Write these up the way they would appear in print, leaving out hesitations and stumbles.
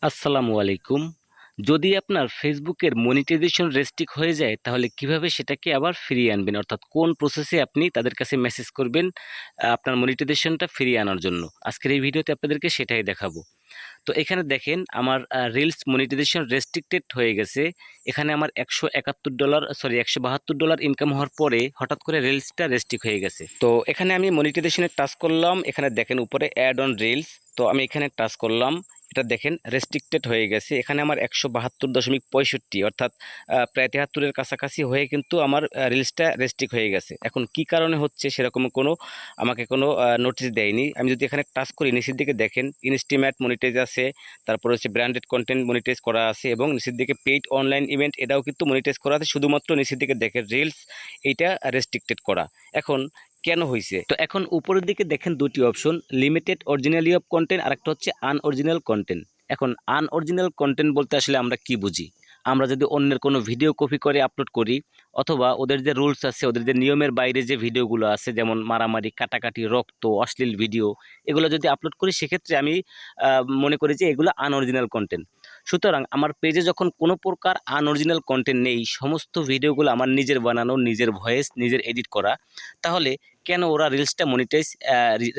আসসালামু আলাইকুম। যদি আপনার ফেসবুকের মনিটাইজেশন রেস্ট্রিক্ট হয়ে যায় তাহলে কিভাবে সেটাকে আবার ফিরিয়ে আনবেন? অর্থাৎ কোন প্রসেসে আপনি তাদের কাছে মেসেজ করবেন আপনার মনিটাইজেশনটা ফিরিয়ে আনার জন্য। আজকের এই ভিডিওতে আপনাদেরকে সেটাই দেখাবো। তো এখানে দেখেন আমার রিলস মনিটাইজেশন রেস্ট্রিক্টেড হয়ে গেছে। এখানে আমার $172 ইনকাম হওয়ার পরে হঠাৎ করে রিলসটা রেস্ট্রিক্ট হয়ে গেছে। তো এখানে আমি মনিটাইজেশনে টাচ করলাম। এখানে দেখেন উপরে অ্যাড অন রিলস। তো আমি এখানে টাচ করলাম। এটা দেখেন রেস্ট্রিক্টেড হয়ে গেছে। এখানে আমার 172.65 অর্থাৎ প্রায় 73-এর কাছাকাছি হয়ে কিন্তু আমার রিলসটা রেস্ট্রিক্ট হয়ে গেছে। এখন কি কারণে হচ্ছে সেরকম আমাকে কোনো নোটিশ দেয়নি। আমি যদি এখানে টাচ করি নিচের দিকে দেখেন ইনস্টিমেট মনিটাইজ আছে, তারপর হচ্ছে ব্র্যান্ডেড কন্টেন্ট মনিটাইজ করা আছে এবং নিচের দিকে পেইড অনলাইন ইভেন্ট এটাও কিন্তু মনিটাইজ করা আছে। শুধুমাত্র নিচের দিকে দেখেন রিলস এইটা রেস্ট্রিক্টেড করা। এখন কেন হয়েছে? তো এখন উপরের দিকে দেখেন দুটি option, limited originally of content আর একটা হচ্ছে আনঅরিজিনাল কন্টেন্ট। এখন আনঅরিজিনাল কন্টেন্ট বলতে আসলে আমরা কি বুঝি? আমরা যদি অন্যের কোনো ভিডিও কপি করে আপলোড করি অথবা ওদের যে রুলস আছে, ওদের যে নিয়মের বাইরে যে ভিডিওগুলো আছে যেমন মারামারি, কাটাকাটি, রক্ত, অশ্লীল ভিডিও এগুলো যদি আপলোড করি সেক্ষেত্রে আমি মনে করি যে এগুলো আনঅরিজিনাল কন্টেন্ট। সুতরাং আমার পেজে যখন কোনো প্রকার আনঅরিজিনাল কন্টেন্ট নেই, সমস্ত ভিডিওগুলো আমার নিজের বানানো, নিজের ভয়েস, নিজের এডিট করা, তাহলে কেন ওরা রিলসটা মনিটাইজ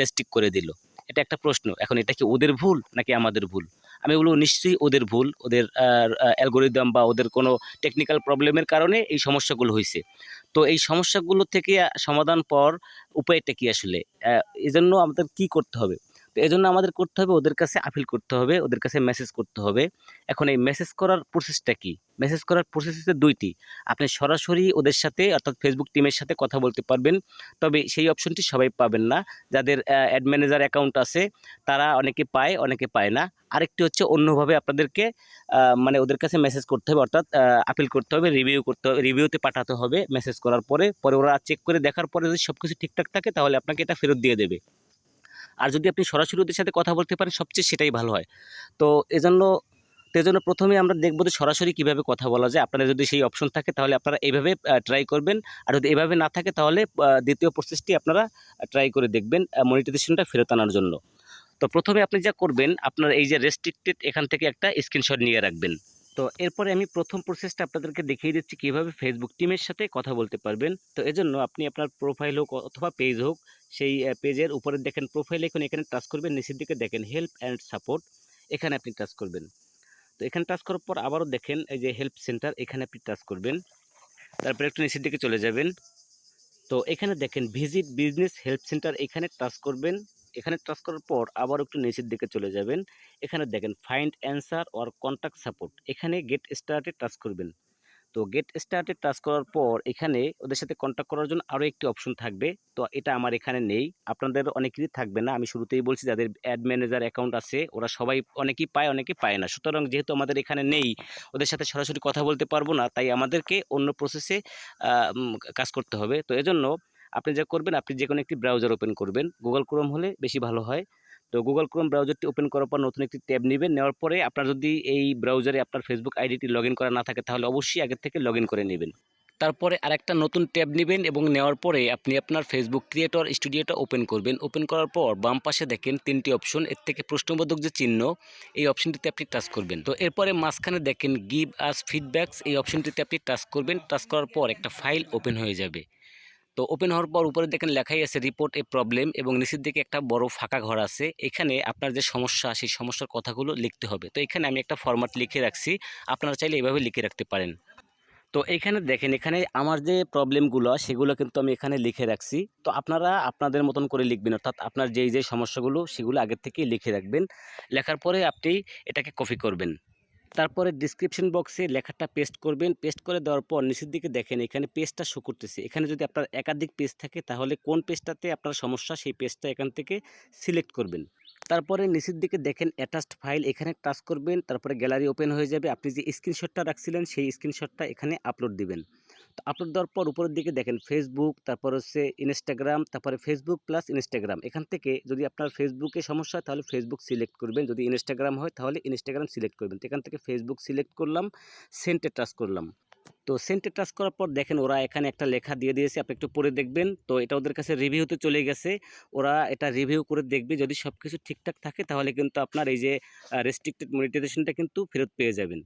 রেস্ট্রিক্ট করে দিল? এটা একটা প্রশ্ন। এখন এটা কি ওদের ভুল নাকি আমাদের ভুল? আমি বলব নিশ্চয়ই ওদের ভুল। ওদের অ্যালগরিদম বা ওদের কোনো টেকনিক্যাল প্রবলেমের কারণে এই সমস্যাগুলো হইছে। তো এই সমস্যাগুলো থেকে সমাধান পাওয়ার উপায়টা কি আসলে? এজন্য আমাদের কি করতে হবে? তো এজন্য আমাদের করতে হবে ওদের কাছে আপিল করতে হবে, ওদের কাছে মেসেজ করতে হবে। এখন এই মেসেজ করার প্রসেসটা কি? মেসেজ করার প্রসেস হচ্ছে ২ টি। আপনি সরাসরি ওদের সাথে অর্থাৎ ফেসবুক টিমের সাথে কথা বলতে পারবেন। তবে সেই অপশনটি সবাই পাবেন না। যাদের অ্যাড ম্যানেজার অ্যাকাউন্ট আছে তারা অনেকে পায়, অনেকে পায় না। আরেকটি হচ্ছে অন্যভাবে আপনাদেরকে মানে ওদের কাছে মেসেজ করতে হবে, অর্থাৎ আপিল করতে হবে, রিভিউ করতে হবে, রিভিউতে পাঠাতে হবে মেসেজ করার পরে। পরে ওরা চেক করে দেখার পরে যদি সবকিছু ঠিকঠাক থাকে তাহলে আপনাকে এটা ফেরত দিয়ে দেবে। আর যদি আপনি সরাসরি ওদের সাথে কথা বলতে পারেন সবচেয়ে সেটাই ভালো হয়। তো এজন্য এজন্য ১ম এ আমরা দেখব যে সরাসরি কিভাবে কথা বলা যায়। আপনাদের যদি সেই অপশন থাকে তাহলে আপনারা এইভাবে ট্রাই করবেন। আর যদি এভাবে না থাকে তাহলে ২য় প্রসেসটি আপনারা ট্রাই করে দেখবেন মনিটাইজেশনটা ফেরত আনার জন্য। তো ১ম এ আপনি যা করবেন আপনার এই যে রেস্ট্রিক্টেড এখান থেকে একটা স্ক্রিনশট নিয়ে রাখবেন। তো এরপরে আমি ১ম প্রসেসটা আপনাদেরকে দেখিয়ে দিচ্ছি কিভাবে ফেসবুক টিমের সাথে কথা বলতে পারবেন। তো এজন্য আপনি আপনার প্রোফাইল হোক অথবা পেজ হোক, সেই পেজের উপরে দেখেন প্রোফাইল আইকন, এখানে টাচ করবেন। নিচের দিকে দেখেন হেল্প অ্যান্ড সাপোর্ট, এখানে আপনি টাচ করবেন। তো এখানে টাচ করার পর আবারও দেখেন এই যে হেল্প সেন্টার, এখানে আপনি টাচ করবেন। তারপরে একটু নিচের দিকে চলে যাবেন। তো এখানে দেখেন ভিজিট বিজনেস হেল্প সেন্টার, এখানে টাচ করবেন। এখানে টাচ করার পর আবার একটু নিচের দিকে চলে যাবেন। এখানে দেখেন find answer or contact support, এখানে গেট স্টার্টে টাচ করবেন। তো গেট স্টার্টে টাচ করার পর এখানে ওদের সাথে কন্ট্যাক্ট করার জন্য আরও একটি অপশন থাকবে। তো এটা আমার এখানে নেই, আপনাদের অনেকেরই থাকবে না। আমি শুরুতেই বলছি যাদের অ্যাড ম্যানেজার অ্যাকাউন্ট আছে ওরা সবাই, অনেকেই পায় অনেকে পায় না। সুতরাং যেহেতু আমাদের এখানে নেই, ওদের সাথে সরাসরি কথা বলতে পারবো না, তাই আমাদেরকে অন্য প্রসেসে কাজ করতে হবে। তো এজন্য আপনি যা করবেন, আপনি যে কোনো একটি ব্রাউজার ওপেন করবেন, গুগল ক্রোম হলে বেশি ভালো হয়। তো গুগল ক্রোম ব্রাউজারটি ওপেন করার পর নতুন একটি ট্যাব নেবেন। নেওয়ার পরে আপনার যদি এই ব্রাউজারে আপনার ফেসবুক আইডিটি লগ ইন করা না থাকে তাহলে অবশ্যই আগের থেকে লগ ইন করে নেবেন। তারপরে আরেকটা নতুন ট্যাব নেবেন এবং নেওয়ার পরে আপনি আপনার ফেসবুক ক্রিয়েটর স্টুডিওটা ওপেন করবেন। ওপেন করার পর বাম পাশে দেখেন ৩টি অপশন, এর থেকে প্রশ্নবোধক যে চিহ্ন এই অপশনটিতে আপনি টাচ করবেন। তো এরপরে মাঝখানে দেখেন গিভ আস ফিডব্যাকস, এই অপশনটিতে আপনি টাচ করবেন। টাচ করার পর একটা ফাইল ওপেন হয়ে যাবে। তো ওপেন হওয়ার পর উপরে দেখেন লেখাই আছে রিপোর্ট এ প্রবলেম এবং নিচের দিকে একটা বড় ফাঁকা ঘর আছে। এখানে আপনার যে সমস্যা সেই সমস্যার কথাগুলো লিখতে হবে। তো এখানে আমি একটা ফরম্যাট লিখে রাখছি, আপনারা চাইলে এভাবে লিখে রাখতে পারেন। তো এইখানে দেখেন এখানে আমার যে প্রবলেমগুলো সেগুলো কিন্তু আমি এখানে লিখে রাখছি। তো আপনারা আপনাদের মতন করে লিখবেন, অর্থাৎ আপনার যেই সমস্যাগুলো সেগুলো আগের থেকেই লিখে রাখবেন। লেখার পরে আপনি এটাকে কপি করবেন। তারপরে ডেসক্রিপশন বক্সে লেখাটা পেস্ট করবেন। পেস্ট করে দেওয়ার পর নিচের দিকে দেখেন এখানে পেজটা শো করতেছে। এখানে যদি আপনার একাধিক পেজ থাকে তাহলে কোন পেজটাতে আপনার সমস্যা সেই পেজটা এখান থেকে সিলেক্ট করবেন। তারপরে নিচের দিকে দেখেন অ্যাটাচড ফাইল, এখানে টাচ করবেন। তারপরে গ্যালারি ওপেন হয়ে যাবে। আপনি যে স্ক্রিনশটটা রাখছিলেন সেই স্ক্রিনশটটা এখানে আপলোড দিবেন। তো আপলোড দেওয়ার পর উপরের দিকে দেখেন ফেসবুক, তারপর হচ্ছে ইনস্টাগ্রাম, তারপরে ফেসবুক প্লাস ইনস্টাগ্রাম। এখান থেকে যদি আপনার ফেসবুকে সমস্যা হয় তাহলে ফেসবুক সিলেক্ট করবেন, যদি ইনস্টাগ্রাম হয় তাহলে ইনস্টাগ্রাম সিলেক্ট করবেন। তো এখান থেকে ফেসবুক সিলেক্ট করলাম, সেন্টে টাচ করলাম। তো সেন্টে টাচ করার পর দেখেন ওরা এখানে একটা লেখা দিয়ে দিয়েছে, আপনি একটু পড়ে দেখবেন। তো এটা ওদের কাছে রিভিউতে চলে গেছে, ওরা এটা রিভিউ করে দেখবে, যদি সব কিছু ঠিকঠাক থাকে তাহলে কিন্তু আপনার এই যে রেস্ট্রিক্টেড মনিটাইজেশনটা কিন্তু ফেরত পেয়ে যাবেন।